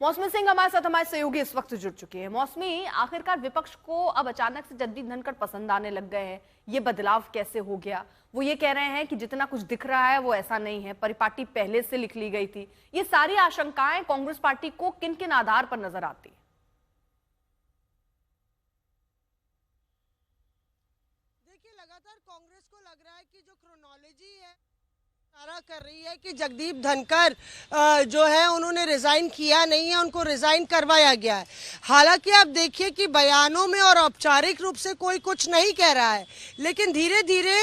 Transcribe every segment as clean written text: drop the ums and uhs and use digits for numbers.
मौसमी सिंह हमारे साथ हमारे सहयोगी इस वक्त जुड़ चुके हैं। मौसमी, आखिरकार विपक्ष को अब अचानक से जगदीप धनखड़ पसंद आने लग गए हैं, ये बदलाव कैसे हो गया? वो ये कह रहे हैं कि जितना कुछ दिख रहा है वो ऐसा नहीं है, परिपाटी पहले से लिख ली गई थी। ये सारी आशंकाएं कांग्रेस पार्टी को किन किन आधार पर नजर आती है? देखिए, लगातार कांग्रेस को लग रहा है कि जो क्रोनोलॉजी है कर रही है कि जगदीप धनखड़ जो है उन्होंने रिजाइन किया नहीं है, उनको रिजाइन करवाया गया है। हालांकि आप देखिए कि बयानों में और औपचारिक रूप से कोई कुछ नहीं कह रहा है, लेकिन धीरे धीरे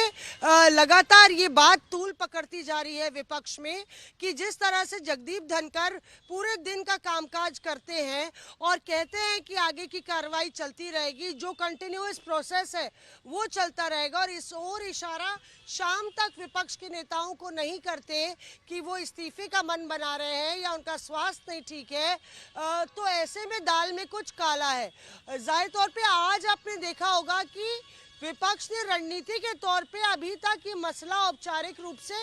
लगातार ये बात तूल पकड़ती जा रही है विपक्ष में कि जिस तरह से जगदीप धनखड़ पूरे दिन का कामकाज करते हैं और कहते हैं कि आगे की कार्रवाई चलती रहेगी, जो कंटिन्यूअस प्रोसेस है वो चलता रहेगा, और इस ओर इशारा शाम तक विपक्ष के नेताओं को नहीं करते कि वो इस्तीफे का मन बना रहे हैं या उनका स्वास्थ्य नहीं ठीक है, तो ऐसे में दाल में कुछ काला है। जाहिर तौर पे आज आपने देखा होगा कि विपक्ष ने रणनीति के तौर पे अभी तक ये मसला औपचारिक रूप से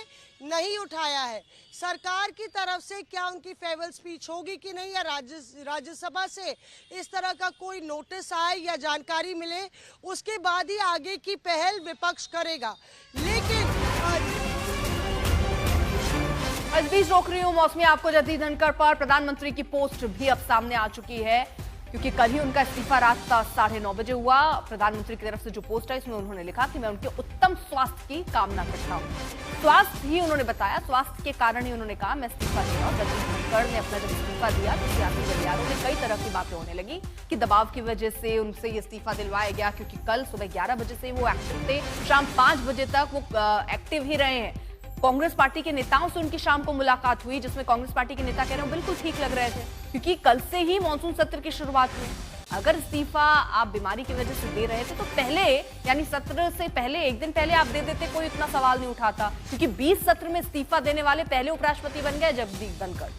नहीं उठाया है। सरकार की तरफ से क्या उनकी फेयरवेल स्पीच होगी कि नहीं, या राज्यसभा से इस तरह का कोई नोटिस आए या जानकारी मिले, उसके बाद ही आगे की पहल विपक्ष करेगा। लेकिन इस बीच रोक रही हूं मौसमी आपको, जगदीप धनखड़ पर प्रधानमंत्री की पोस्ट भी अब सामने आ चुकी है, क्योंकि कल ही उनका इस्तीफा रात 9:30 बजे हुआ। प्रधानमंत्री की तरफ से जो पोस्ट है इसमें उन्होंने लिखा कि मैं उनके उत्तम स्वास्थ्य की कामना करता हूं। स्वास्थ्य ही उन्होंने बताया, स्वास्थ्य के कारण ही उन्होंने कहा मैं इस्तीफा दे रहा हूं। जगदीप धनखड़ ने अपना जब इस्तीफा दिया तो सियासी गलियारों में कई तरह की बातें होने लगी कि दबाव की वजह से उनसे ये इस्तीफा दिलवाया गया, क्योंकि कल सुबह 11 बजे से वो एक्टिव थे, शाम 5 बजे तक वो एक्टिव ही रहे हैं। कांग्रेस पार्टी के नेताओं से उनकी शाम को मुलाकात हुई, जिसमें कांग्रेस पार्टी के नेता कह रहे हैं बिल्कुल ठीक लग रहे थे, क्योंकि कल से ही मॉनसून सत्र की शुरुआत हुई। अगर इस्तीफा आप बीमारी की वजह से दे रहे थे तो पहले, यानी सत्र से पहले, एक दिन पहले आप दे देते, कोई इतना सवाल नहीं उठाता, क्योंकि 20 सत्र में इस्तीफा देने वाले पहले उपराष्ट्रपति बन गए जगदीप धनखड़।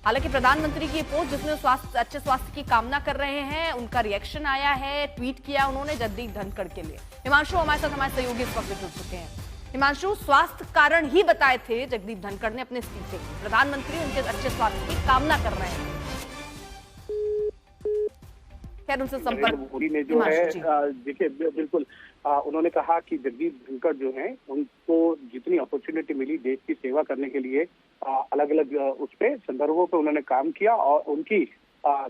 हालांकि प्रधानमंत्री की पोस्ट जिसमें अच्छे स्वास्थ्य की कामना कर रहे हैं, उनका रिएक्शन आया है, ट्वीट किया उन्होंने जगदीप धनखड़ के लिए। हिमांशु हमारे साथ हमारे सहयोगी इस वक्त जुड़ चुके हैं। हिमांशु, स्वास्थ्य कारण ही बताए थे जगदीप धनखड़ ने अपने इस्तीफे, प्रधानमंत्री उनके अच्छे स्वास्थ्य की कामना कर रहे हैं, खैर उनसे संपर्क मोदी ने जो है, देखिए बिल्कुल उन्होंने कहा कि जगदीप धनखड़ जो है उनको जितनी अपॉर्चुनिटी मिली देश की सेवा करने के लिए, अलग अलग उस पे संदर्भों पे उन्होंने काम किया, और उनकी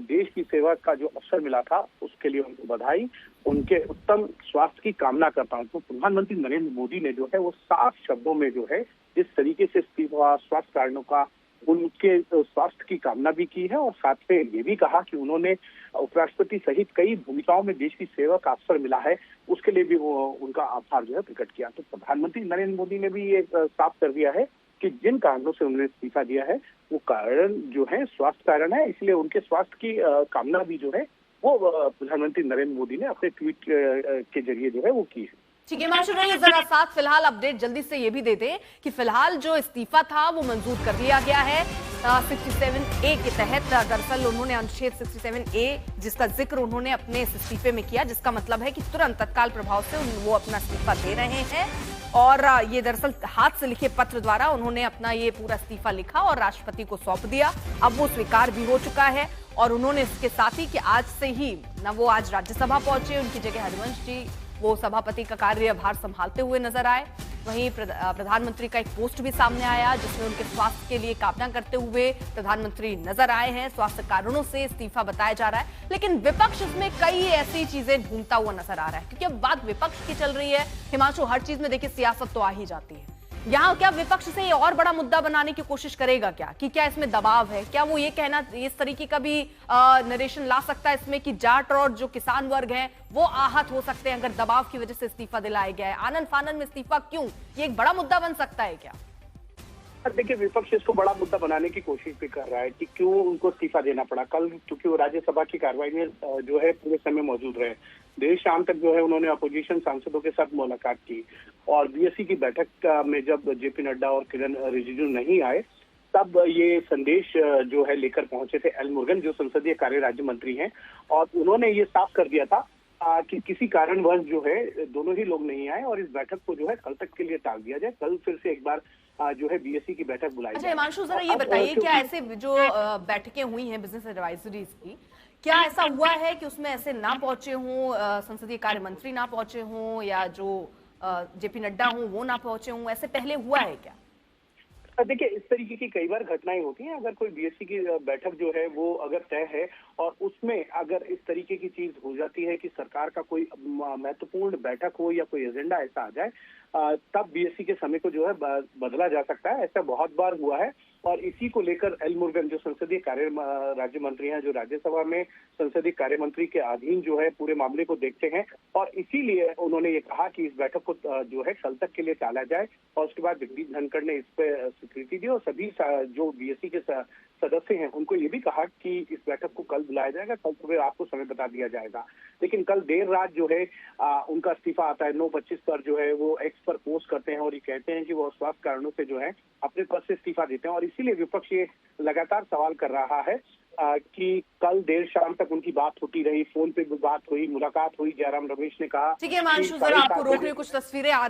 देश की सेवा का जो अवसर मिला था उसके लिए उनको बधाई, उनके उत्तम स्वास्थ्य की कामना करता हूँ। तो प्रधानमंत्री नरेंद्र मोदी ने जो है वो साफ शब्दों में जो है जिस तरीके से इस्तीफा, स्वास्थ्य कारणों का, उनके स्वास्थ्य की कामना भी की है, और साथ में ये भी कहा कि उन्होंने उपराष्ट्रपति सहित कई भूमिकाओं में देश की सेवा का अवसर मिला है, उसके लिए भी वो उनका आभार जो है प्रकट किया। तो प्रधानमंत्री नरेंद्र मोदी ने भी ये साफ कर दिया है कि जिन कारणों से उन्होंने इस्तीफा दिया है वो कारण जो है स्वास्थ्य कारण है, इसलिए उनके स्वास्थ्य की कामना भी जो है वो प्रधानमंत्री नरेंद्र मोदी ने अपने ट्वीट के जरिए जो है वो की है। ठीक है हिमांशु, रहिए जरा साथ, फिलहाल अपडेट जल्दी से ये भी दे दें कि फिलहाल जो इस्तीफा था वो मंजूर कर लिया गया है 67A के तहत। दरअसल उन्होंने अनुच्छेद 67A जिसका जिक्र उन्होंने अपने इस्तीफे में किया, जिसका मतलब है कि तुरंत तत्काल प्रभाव से वो अपना इस्तीफा दे रहे हैं, और ये दरअसल हाथ से लिखे पत्र द्वारा उन्होंने अपना ये पूरा इस्तीफा लिखा और राष्ट्रपति को सौंप दिया। अब वो स्वीकार भी हो चुका है, और उन्होंने इसके साथ ही कि आज से ही ना वो आज राज्यसभा पहुंचे, उनकी जगह हरिवंश जी वो सभापति का कार्यभार संभालते हुए नजर आए। वहीं प्रधानमंत्री का एक पोस्ट भी सामने आया जिसमें उनके स्वास्थ्य के लिए कामना करते हुए प्रधानमंत्री नजर आए हैं। स्वास्थ्य कारणों से इस्तीफा बताया जा रहा है, लेकिन विपक्ष इसमें कई ऐसी चीजें ढूंढता हुआ नजर आ रहा है, क्योंकि अब बात विपक्ष की चल रही है। हिमांशु, हर चीज में देखिए सियासत तो आ ही जाती है, यहाँ क्या विपक्ष से ये और बड़ा मुद्दा बनाने की कोशिश करेगा क्या, कि क्या इसमें दबाव है? क्या वो ये कहना, इस तरीके का भी नरेशन ला सकता है इसमें कि जाट और जो किसान वर्ग हैं वो आहत हो सकते हैं अगर दबाव की वजह से इस्तीफा दिलाया गया है? आनंद फानन में इस्तीफा क्यों, ये एक बड़ा मुद्दा बन सकता है क्या? देखिए, विपक्ष इसको बड़ा मुद्दा बनाने की कोशिश भी कर रहा है कि क्यों उनको इस्तीफा देना पड़ा कल, क्योंकि वो राज्यसभा की कार्रवाई में जो है पूरे समय मौजूद रहे। देर शाम तक जो है उन्होंने अपोजिशन सांसदों के साथ मुलाकात की, और बीएससी की बैठक में जब जेपी नड्डा और किरण रिजिजू नहीं आए तब ये संदेश जो है लेकर पहुंचे थे एल मुरुगन, जो संसदीय कार्य राज्य मंत्री हैं, और उन्होंने ये साफ कर दिया था कि किसी कारणवश जो है दोनों ही लोग नहीं आए और इस बैठक को जो है कल तक के लिए टाल दिया जाए। कल फिर से एक बार जो है बीएससी की बैठक बुलाई अच्छा जाए। हिमांशु, जरा ये अब, बताइए क्या क्योंकि- ऐसे जो बैठकें हुई हैं बिजनेस एडवाइजरीज की, क्या ऐसा हुआ है कि उसमें ऐसे ना पहुंचे हों, संसदीय कार्य मंत्री ना पहुंचे हों, या जो जेपी नड्डा हों वो ना पहुंचे हों, ऐसे पहले हुआ है क्या? देखिए, इस तरीके की कई बार घटनाएं होती हैं। अगर कोई बीएससी की बैठक जो है वो अगर तय है और उसमें अगर इस तरीके की चीज हो जाती है कि सरकार का कोई महत्वपूर्ण बैठक हो या कोई एजेंडा ऐसा आ जाए, तब बीएससी के समय को जो है बदला जा सकता है। ऐसा बहुत बार हुआ है और इसी को लेकर एल मुरुगन जो संसदीय कार्य राज्य मंत्री हैं, जो राज्यसभा में संसदीय कार्य मंत्री के अधीन जो है पूरे मामले को देखते हैं, और इसीलिए उन्होंने ये कहा कि इस बैठक को जो है कल तक के लिए टाला जाए। और उसके बाद जगदीप धनखड़ ने इस पे स्वीकृति दी और सभी जो बीएससी के सदस्य हैं उनको ये भी कहा कि इस बैठक को कल बुलाया जाएगा, कल सुबह आपको समय बता दिया जाएगा। लेकिन कल देर रात जो है उनका इस्तीफा आता है। 9:25 पर जो है वो एक्स पर पोस्ट करते हैं और ये कहते हैं कि वो स्वास्थ्य कारणों से जो है अपने पद से इस्तीफा देते हैं। और इसीलिए विपक्ष ये लगातार सवाल कर रहा है कि कल देर शाम तक उनकी बात होती रही, फोन पे भी बात हुई, मुलाकात हुई। जयराम रमेश ने कहा ठीक है हिमांशु, जरा आपको रोक रही हूँ, कुछ तस्वीरें आ